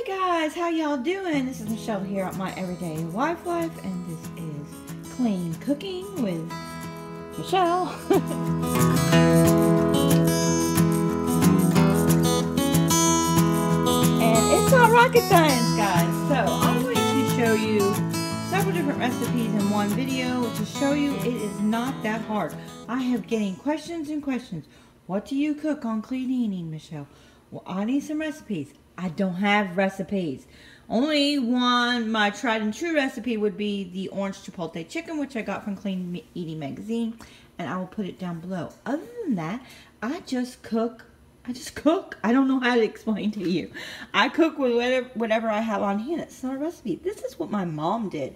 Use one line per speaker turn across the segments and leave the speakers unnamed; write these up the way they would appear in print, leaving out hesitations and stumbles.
Guys, how y'all doing? This is Michelle here at My Everyday Wife Life, and this is Clean Cooking with Michelle. And it's not rocket science, guys. So I'm going to show you several different recipes in one video to show you it is not that hard. I have getting questions and questions. What do you cook on Clean Eating, Michelle? Well, I need some recipes. I don't have recipes. Only one, my tried and true recipe would be the orange chipotle chicken, which I got from Clean Eating magazine, and I will put it down below. Other than that, I just cook. I don't know how to explain to you. I cook with whatever I have on hand. It's not a recipe. This is what my mom did,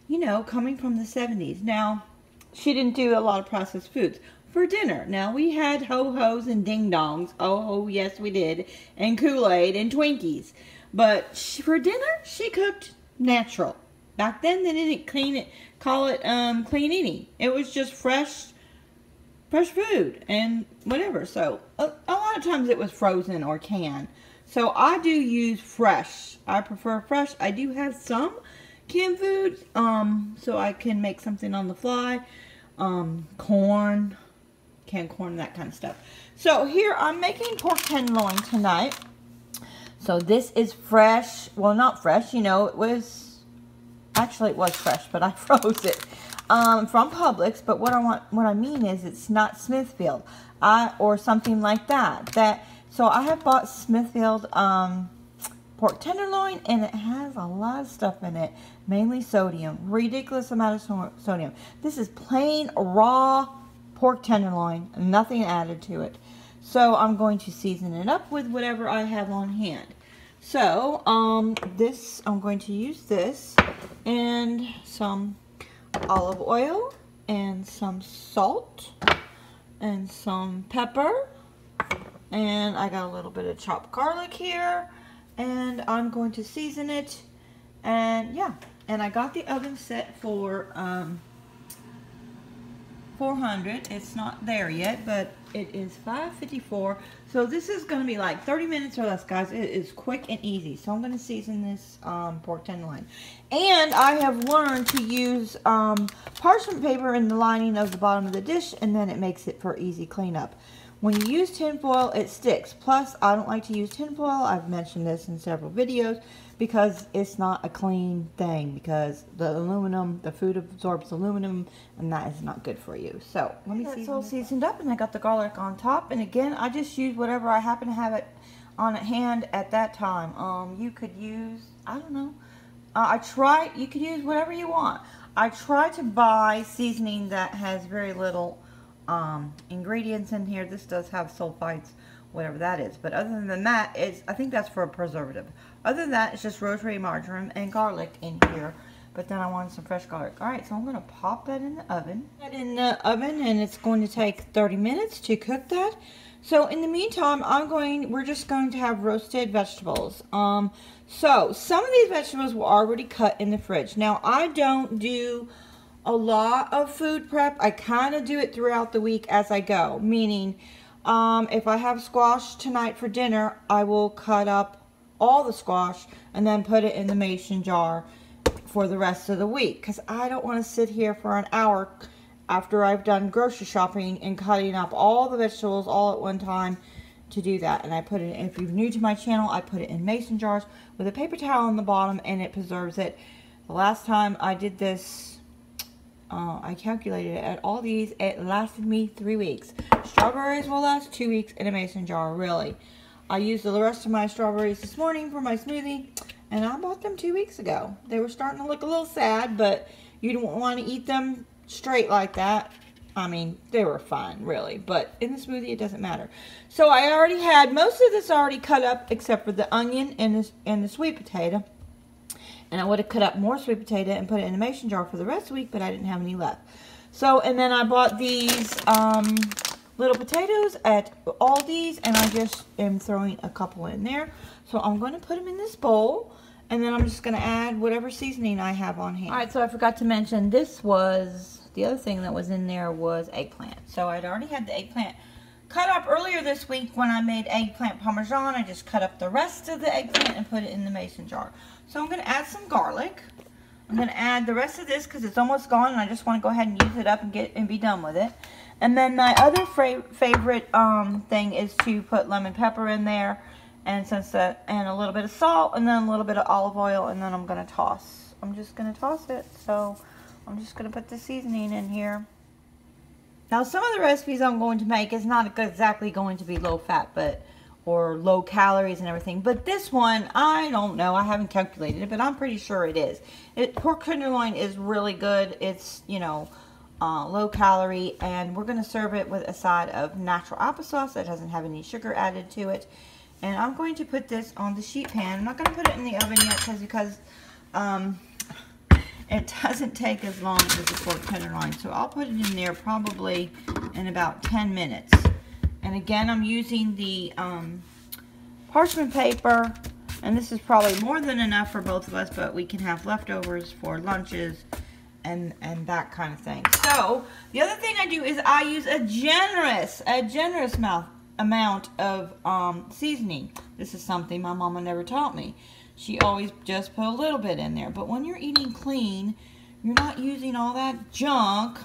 you know, coming from the 70s. Now, she didn't do a lot of processed foods. For dinner, now we had ho-hos and ding-dongs. Oh, yes, we did. And Kool-Aid and Twinkies. But for dinner, she cooked natural. Back then, they didn't call it clean eating. It was just fresh food and whatever. So, a lot of times it was frozen or canned. So, I do use fresh. I prefer fresh. I do have some canned food, so I can make something on the fly. Corn, canned corn, that kind of stuff. So here I'm making pork tenderloin tonight. So this is fresh. Well, not fresh, you know, it was fresh, but I froze it from Publix. But what I mean is it's not Smithfield or something like that. So I have bought Smithfield pork tenderloin, and it has a lot of stuff in it, mainly sodium, ridiculous amount of sodium. This is plain raw pork tenderloin, nothing added to it. So I'm going to season it up with whatever I have on hand. So I'm going to use this and some olive oil and some salt and some pepper, and I got a little bit of chopped garlic here, and I'm going to season it. And yeah, and I got the oven set for 400. It's not there yet, but it is 554. So this is going to be like 30 minutes or less, guys. It is quick and easy. So I'm going to season this pork tenderloin. And I have learned to use parchment paper in the lining of the bottom of the dish, and then it makes it for easy cleanup. When you use tin foil, it sticks. Plus, I don't like to use tin foil. I've mentioned this in several videos because it's not a clean thing, because the food absorbs aluminum, and that is not good for you. So, let me see. It's all seasoned up, and I got the garlic on top. And again, I just use whatever I happen to have it on hand at that time. You could use, I don't know. You could use whatever you want. I try to buy seasoning that has very little ingredients in here. This does have sulfites, whatever that is, but other than that, I think that's for a preservative. Other than that, it's just rosemary, marjoram, and garlic in here. But then I wanted some fresh garlic. Alright, so I'm going to pop that in the oven. And it's going to take 30 minutes to cook that. So in the meantime, we're just going to have roasted vegetables. So some of these vegetables were already cut in the fridge. Now, I don't do a lot of food prep. I kind of do it throughout the week as I go. Meaning, if I have squash tonight for dinner, I will cut up all the squash and then put it in the mason jar for the rest of the week. Because I don't want to sit here for an hour after I've done grocery shopping and cutting up all the vegetables all at one time to do that. And I put it, if you're new to my channel, I put it in mason jars with a paper towel on the bottom, and it preserves it. The last time I did this, I calculated it at all these, it lasted me 3 weeks. Strawberries will last 2 weeks in a mason jar, really. I used the rest of my strawberries this morning for my smoothie, and I bought them 2 weeks ago. They were starting to look a little sad, but you don't want to eat them straight like that. I mean, they were fine, really, but in the smoothie, it doesn't matter. So I already had most of this already cut up, except for the onion and the sweet potato. And I would have cut up more sweet potato and put it in a mason jar for the rest of the week, but I didn't have any left. So, and then I bought these little potatoes at Aldi's, and I just am throwing a couple in there. So I'm going to put them in this bowl, and then I'm just going to add whatever seasoning I have on hand. Alright, so I forgot to mention, the other thing that was in there was eggplant. So I'd already had the eggplant cut up earlier this week when I made eggplant parmesan. I just cut up the rest of the eggplant and put it in the mason jar. So I'm going to add some garlic. I'm going to add the rest of this because it's almost gone and I just want to go ahead and use it up and be done with it. And then my other favorite thing is to put lemon pepper in there, and and a little bit of salt, and then a little bit of olive oil, and then I'm going to toss. I'm just going to toss it. So I'm just going to put the seasoning in here. Now, some of the recipes I'm going to make is not exactly going to be low fat, or low calories and everything. But this one, I don't know. I haven't calculated it, but I'm pretty sure it is. Pork tenderloin is really good. It's, you know, low calorie, and we're going to serve it with a side of natural applesauce that doesn't have any sugar added to it. And I'm going to put this on the sheet pan. I'm not going to put it in the oven yet because it doesn't take as long as the pork tenderloin. So I'll put it in there probably in about 10 minutes. And again, I'm using the parchment paper, and this is probably more than enough for both of us, but we can have leftovers for lunches and that kind of thing. So the other thing I do is I use a generous amount of seasoning. This is something my mama never taught me. She always just put a little bit in there. But when you're eating clean, you're not using all that junk.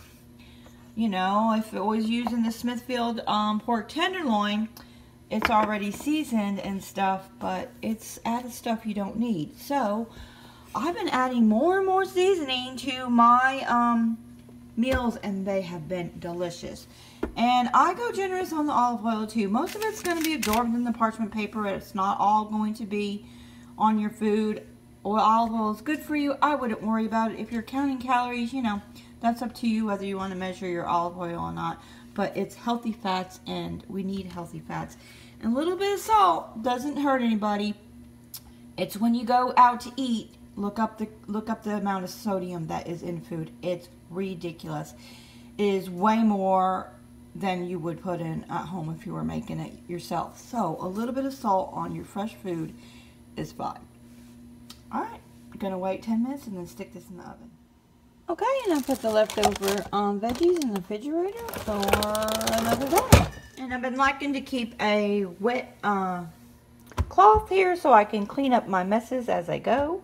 You know, if it was using the Smithfield pork tenderloin, it's already seasoned and stuff, but it's added stuff you don't need. So I've been adding more and more seasoning to my meals, and they have been delicious. And I go generous on the olive oil too. Most of it's going to be absorbed in the parchment paper. It's not all going to be on your food. Olive oil is good for you. I wouldn't worry about it. If you're counting calories, you know, that's up to you whether you want to measure your olive oil or not. But it's healthy fats, and we need healthy fats. And a little bit of salt doesn't hurt anybody. It's when you go out to eat, look up the amount of sodium that is in food. It's ridiculous. It is way more than you would put in at home if you were making it yourself. So a little bit of salt on your fresh food is fine. Alright, I'm going to wait 10 minutes and then stick this in the oven. Okay, and I put the leftover veggies in the refrigerator for another day. And I've been liking to keep a wet cloth here so I can clean up my messes as I go.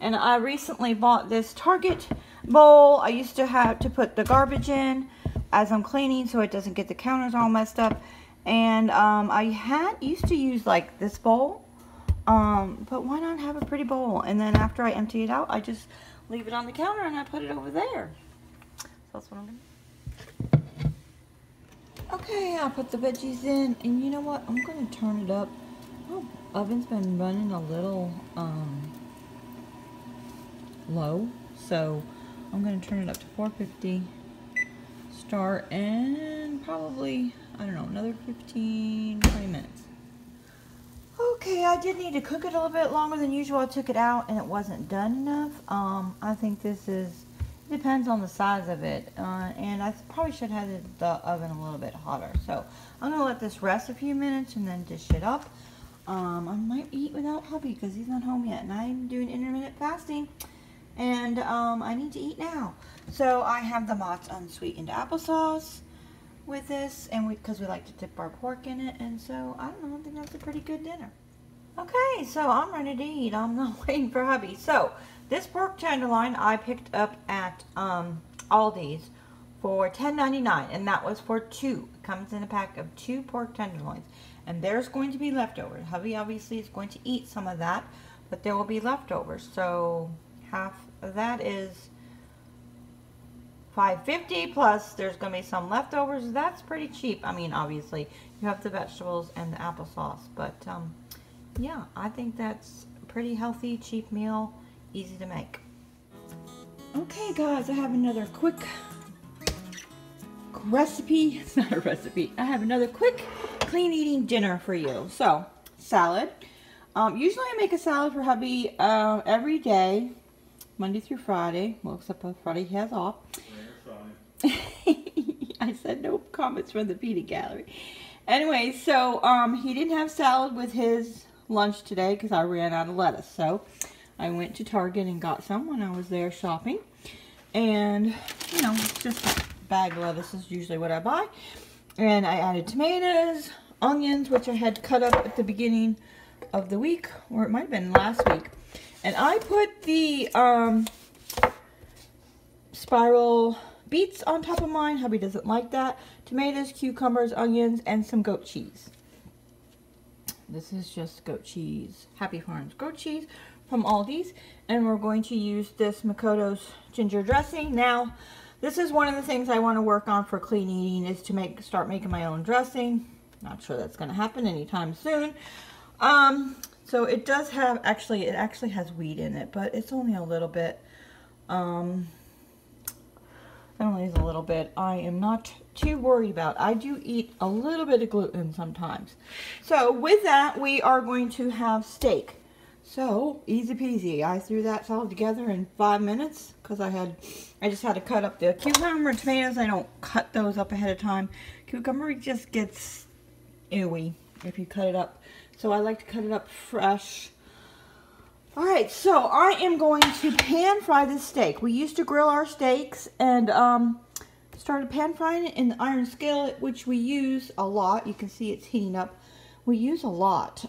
And I recently bought this Target bowl. I used to have to put the garbage in as I'm cleaning so it doesn't get the counters all messed up. And I used to use like this bowl. But why not have a pretty bowl? And then after I empty it out, I just leave it on the counter and I put it over there. So that's what I'm going to do. Okay, I'll put the veggies in. And you know what? I'm going to turn it up. Oh, oven's been running a little low. So I'm going to turn it up to 450. Start in probably, I don't know, another 15, 20 minutes. Okay, I did need to cook it a little bit longer than usual. I took it out and it wasn't done enough. I think this is, it depends on the size of it. And I probably should have had the oven a little bit hotter. So I'm going to let this rest a few minutes and then dish it up. I might eat without hubby because he's not home yet. And I'm doing intermittent fasting. And I need to eat now. So I have the Mott's unsweetened applesauce with this, and because we like to dip our pork in it, and so I don't know, I think that's a pretty good dinner. Okay, so I'm ready to eat. I'm not waiting for hubby. So this pork tenderloin I picked up at Aldi's for $10.99, and that was for 2. It comes in a pack of 2 pork tenderloins, and there's going to be leftovers. Hubby obviously is going to eat some of that, but there will be leftovers. So half of that is $5.50, plus there's going to be some leftovers. That's pretty cheap. I mean, obviously you have the vegetables and the applesauce, but yeah, I think that's a pretty healthy, cheap meal, easy to make. Okay guys, I have another quick recipe. It's not a recipe. I have another quick clean eating dinner for you. So salad. Usually I make a salad for hubby every day, Monday through Friday. Well, except for Friday he has off. I said no comments from the peanut gallery. Anyway, so he didn't have salad with his lunch today because I ran out of lettuce. So I went to Target and got some when I was there shopping. And, you know, just a bag of lettuce is usually what I buy. And I added tomatoes, onions, which I had cut up at the beginning of the week, or it might have been last week. And I put the spiral beets on top of mine. Hubby doesn't like that. Tomatoes, cucumbers, onions, and some goat cheese. This is just goat cheese. Happy Farms goat cheese from Aldi's. And we're going to use this Makoto's ginger dressing. Now, this is one of the things I want to work on for clean eating, is to start making my own dressing. Not sure that's going to happen anytime soon. So it does have, it actually has wheat in it, but it's only a little bit. It only is a little bit. I am not too worried about. I do eat a little bit of gluten sometimes. So with that, we are going to have steak. So easy peasy. I threw that all together in 5 minutes because I just had to cut up the cucumber and tomatoes. I don't cut those up ahead of time. Cucumber just gets ooey if you cut it up. So I like to cut it up fresh. Alright, so I am going to pan fry this steak. We used to grill our steaks and started pan frying it in the iron skillet, which we use a lot. You can see it's heating up. We use a lot.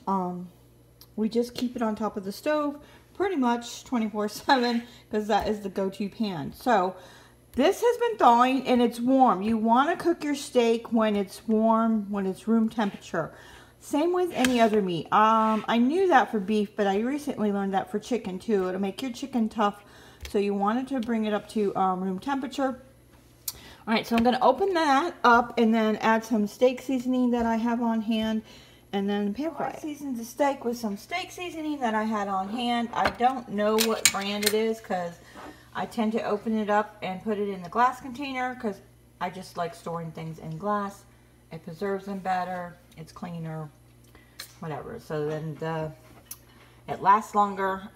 We just keep it on top of the stove pretty much 24/7 because that is the go-to pan. So this has been thawing and it's warm. You want to cook your steak when it's warm, when it's room temperature. Same with any other meat. I knew that for beef, but I recently learned that for chicken too. It'll make your chicken tough, so you wanted to bring it up to room temperature. Alright, so I'm going to open that up and then add some steak seasoning that I have on hand, and then pan fry. I seasoned the steak with some steak seasoning that I had on hand. I don't know what brand it is because I tend to open it up and put it in the glass container because I just like storing things in glass. It preserves them better. It's cleaner, whatever. So then it lasts longer,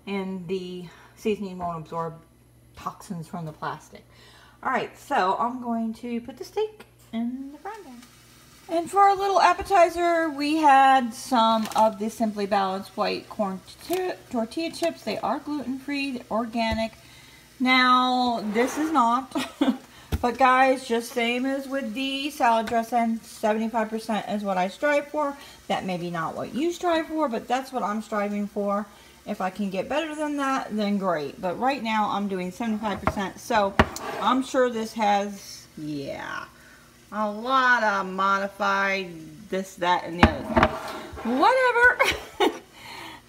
and the seasoning won't absorb toxins from the plastic. Alright, so I'm going to put the steak in the frying pan. And for a little appetizer, we had some of the Simply Balanced white corn tortilla chips. They are gluten-free, organic. Now, this is not. But guys, just same as with the salad dressing, 75% is what I strive for. That may be not what you strive for, but that's what I'm striving for. If I can get better than that, then great. But right now, I'm doing 75%. So, I'm sure this has, yeah, a lot of modified this, that, and the other thing. Whatever.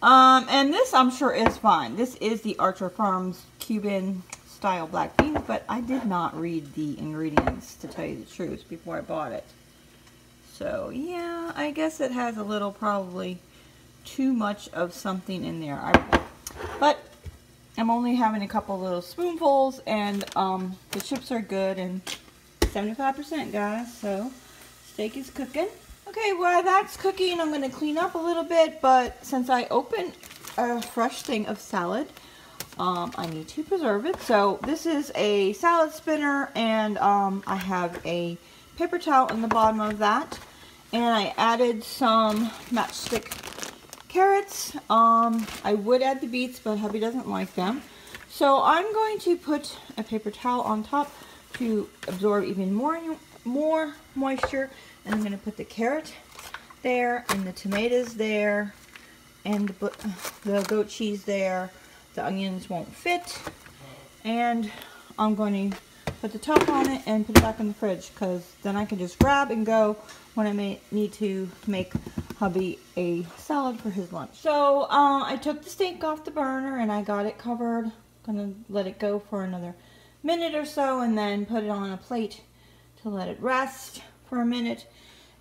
And this, I'm sure, is fine. This is the Archer Farms Cuban style black beans, but I did not read the ingredients, to tell you the truth, before I bought it. So yeah, I guess it has a little, probably too much of something in there. But I'm only having a couple little spoonfuls, and the chips are good, and 75% guys, so steak is cooking. Okay, while that's cooking, I'm going to clean up a little bit, but since I opened a fresh thing of salad, I need to preserve it. So this is a salad spinner, and I have a paper towel in the bottom of that, and I added some matchstick carrots. I would add the beets, but hubby doesn't like them. So I'm going to put a paper towel on top to absorb even more moisture, and I'm going to put the carrot there, and the tomatoes there, and the goat cheese there. The onions won't fit, and I'm going to put the top on it and put it back in the fridge, because then I can just grab and go when I may need to make hubby a salad for his lunch. So I took the steak off the burner and I got it covered. Gonna let it go for another minute or so, and then put it on a plate to let it rest for a minute.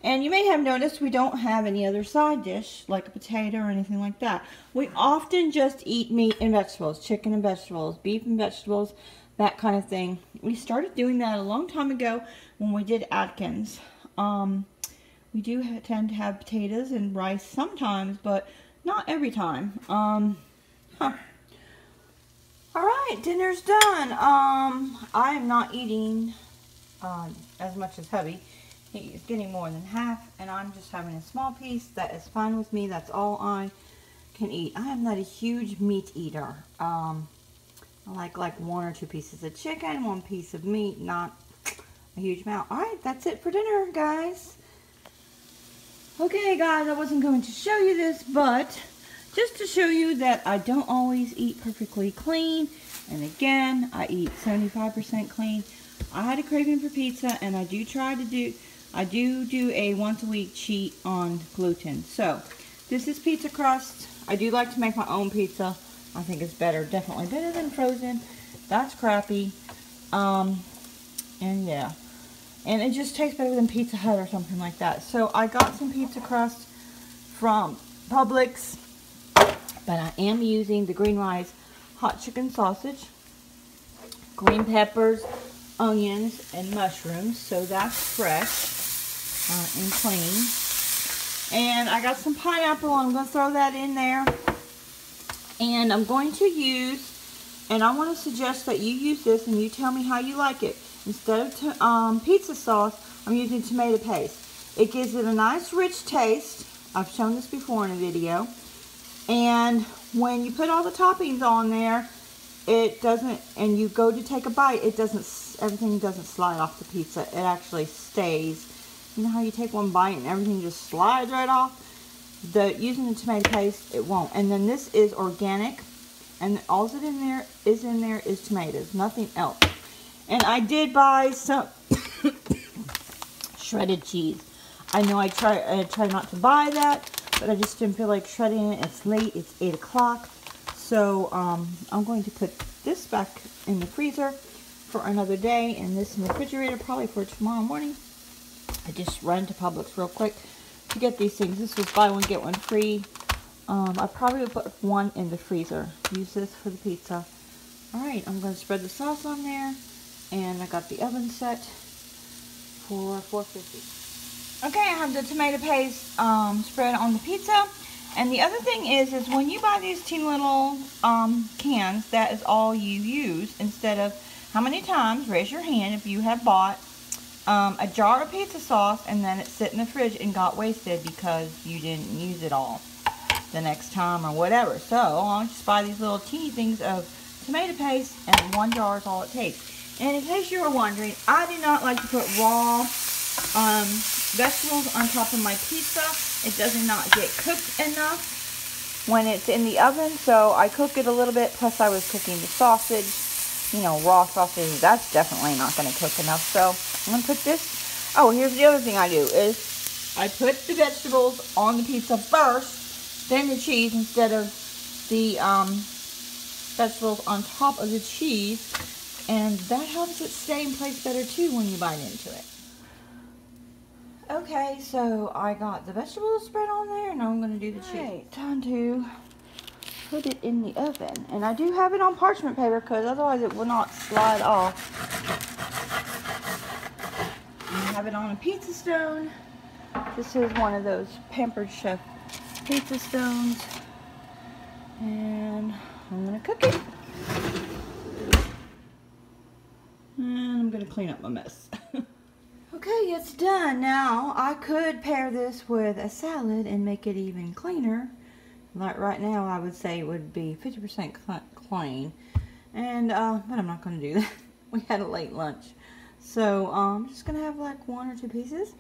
And you may have noticed we don't have any other side dish, like a potato or anything like that. We often just eat meat and vegetables, chicken and vegetables, beef and vegetables, that kind of thing. We started doing that a long time ago when we did Atkins. We do tend to have potatoes and rice sometimes, but not every time. Alright, dinner's done. I am not eating as much as hubby. He's getting more than half, and I'm just having a small piece. That is fine with me. That's all I can eat. I am not a huge meat eater. I like 1 or 2 pieces of chicken, 1 piece of meat, not a huge amount. Alright, that's it for dinner, guys. Okay, guys, I wasn't going to show you this, but just to show you that I don't always eat perfectly clean. And again, I eat 75% clean. I had a craving for pizza, and I do do a once a week cheat on gluten. So, this is pizza crust. I do like to make my own pizza. I think it's better, definitely better than frozen. That's crappy. And yeah. And it just tastes better than Pizza Hut or something like that. So I got some pizza crust from Publix. But I am using the green rice hot chicken sausage, green peppers, onions, and mushrooms. So that's fresh and clean. And I got some pineapple. I'm going to throw that in there. And I'm going to use, and I want to suggest that you use this and you tell me how you like it. Instead of pizza sauce, I'm using tomato paste. It gives it a nice rich taste. I've shown this before in a video. And when you put all the toppings on there, it doesn't, and you go to take a bite, it doesn't, everything doesn't slide off the pizza. It actually stays. You know how you take one bite and everything just slides right off? Using the tomato paste, it won't. And then this is organic, and all that in there is tomatoes, nothing else. And I did buy some shredded cheese. I know I try not to buy that, but I just didn't feel like shredding it. It's late. It's 8 o'clock. So I'm going to put this back in the freezer for another day, and this in the refrigerator probably for tomorrow morning. I just ran to Publix real quick to get these things. This was buy one, get one free. I probably would put one in the freezer. Use this for the pizza. Alright, I'm going to spread the sauce on there. And I got the oven set for 450. Okay, I have the tomato paste spread on the pizza. And the other thing is when you buy these teeny little cans, that is all you use. Instead of, how many times, raise your hand if you have bought a jar of pizza sauce and then it sit in the fridge and got wasted because you didn't use it all the next time or whatever. So I'll just buy these little teeny things of tomato paste, and 1 jar is all it takes. And in case you were wondering, I do not like to put raw vegetables on top of my pizza. It does not get cooked enough when it's in the oven, so I cook it a little bit. Plus I was cooking the sausage, you know, raw sausage. That's definitely not going to cook enough. So I'm going to put this. Oh, here's the other thing I do is I put the vegetables on the pizza first, then the cheese, instead of the vegetables on top of the cheese. And that helps it stay in place better too when you bite into it. Okay, so I got the vegetables spread on there, and now I'm going to do the cheese. Right, time to put it in the oven. And I do have it on parchment paper because otherwise it will not slide off. I have it on a pizza stone. This is one of those Pampered Chef pizza stones. And I'm going to cook it. And I'm going to clean up my mess. Okay, it's done. Now, I could pair this with a salad and make it even cleaner. Like right now, I would say it would be 50% clean. And, but I'm not going to do that. We had a late lunch. So, I'm just going to have like 1 or 2 pieces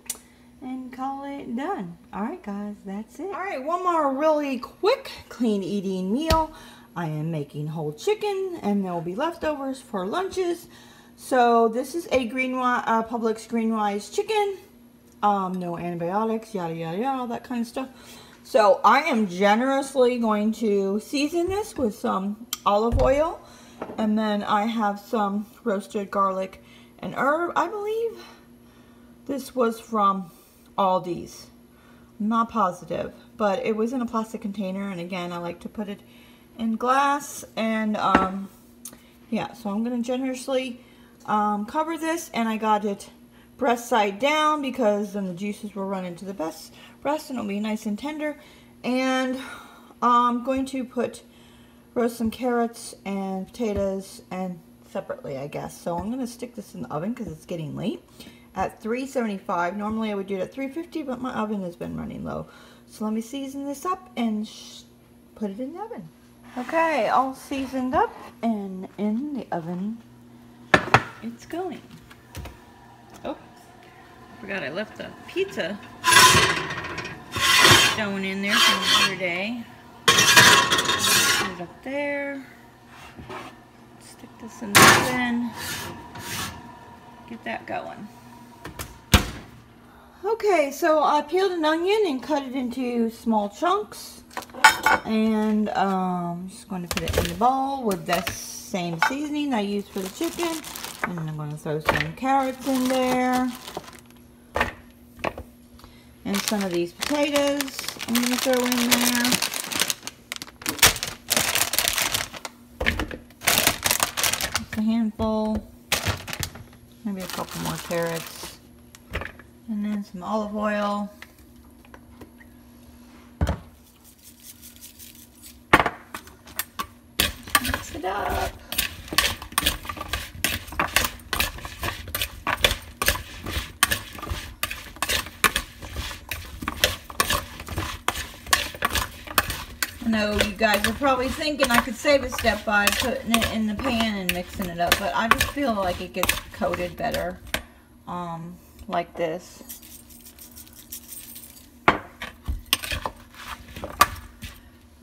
and call it done. Alright guys, that's it. Alright, one more really quick clean eating meal. I am making whole chicken, and there will be leftovers for lunches. So this is a Publix green rice chicken. No antibiotics, yada yada yada, all that kind of stuff. So I am generously going to season this with some olive oil, and then I have some roasted garlic and herb. I believe this was from Aldi's. I'm not positive, but it was in a plastic container, and again, I like to put it in glass. And yeah, so I'm going to generously cover this, and I got it breast side down because then the juices will run into the breast and it'll be nice and tender. And I'm going to roast some carrots and potatoes and separately, I guess. So I'm going to stick this in the oven because it's getting late at 375. Normally I would do it at 350, but my oven has been running low. So let me season this up and put it in the oven. Okay, all seasoned up and in the oven it's going. Oh, Forgot I left the pizza stone in there from the other day. Put it up there. Stick this in the oven. Get that going. Okay, so I peeled an onion and cut it into small chunks. And I'm just going to put it in the bowl with the same seasoning I used for the chicken. And I'm going to throw some carrots in there. And some of these potatoes I'm going to throw in there. Just a handful. Maybe a couple more carrots. And then some olive oil. Mix it up. I know you guys are probably thinking I could save a step by putting it in the pan and mixing it up, but I just feel like it gets coated better like this.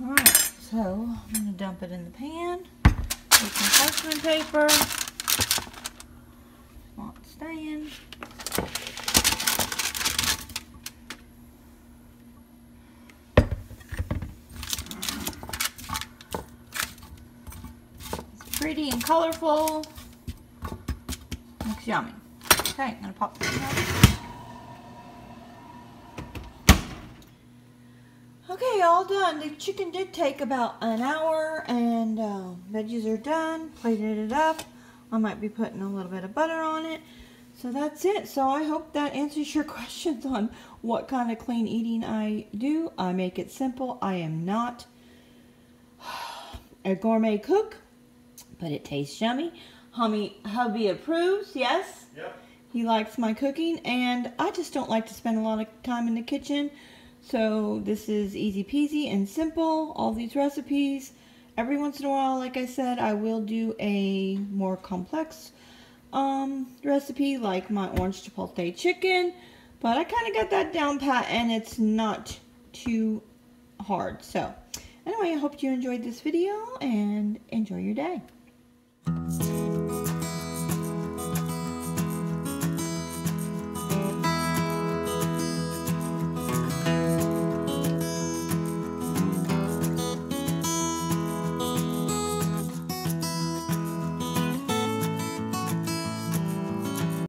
Alright, so I'm going to dump it in the pan with some parchment paper. Not staying. Pretty and colorful. Looks yummy. Okay, I'm gonna pop this out. Okay, all done. The chicken did take about an hour, and veggies are done. Plated it up. I might be putting a little bit of butter on it. So that's it. So I hope that answers your questions on what kind of clean eating I do. I make it simple. I am not a gourmet cook, but it tastes yummy. Hubby approves, yes?
Yep.
He likes my cooking, and I just don't like to spend a lot of time in the kitchen. So this is easy peasy and simple, all these recipes. Every once in a while, like I said, I will do a more complex recipe, like my orange chipotle chicken. But I kind of got that down pat, and it's not too hard. So anyway, I hope you enjoyed this video, and enjoy your day.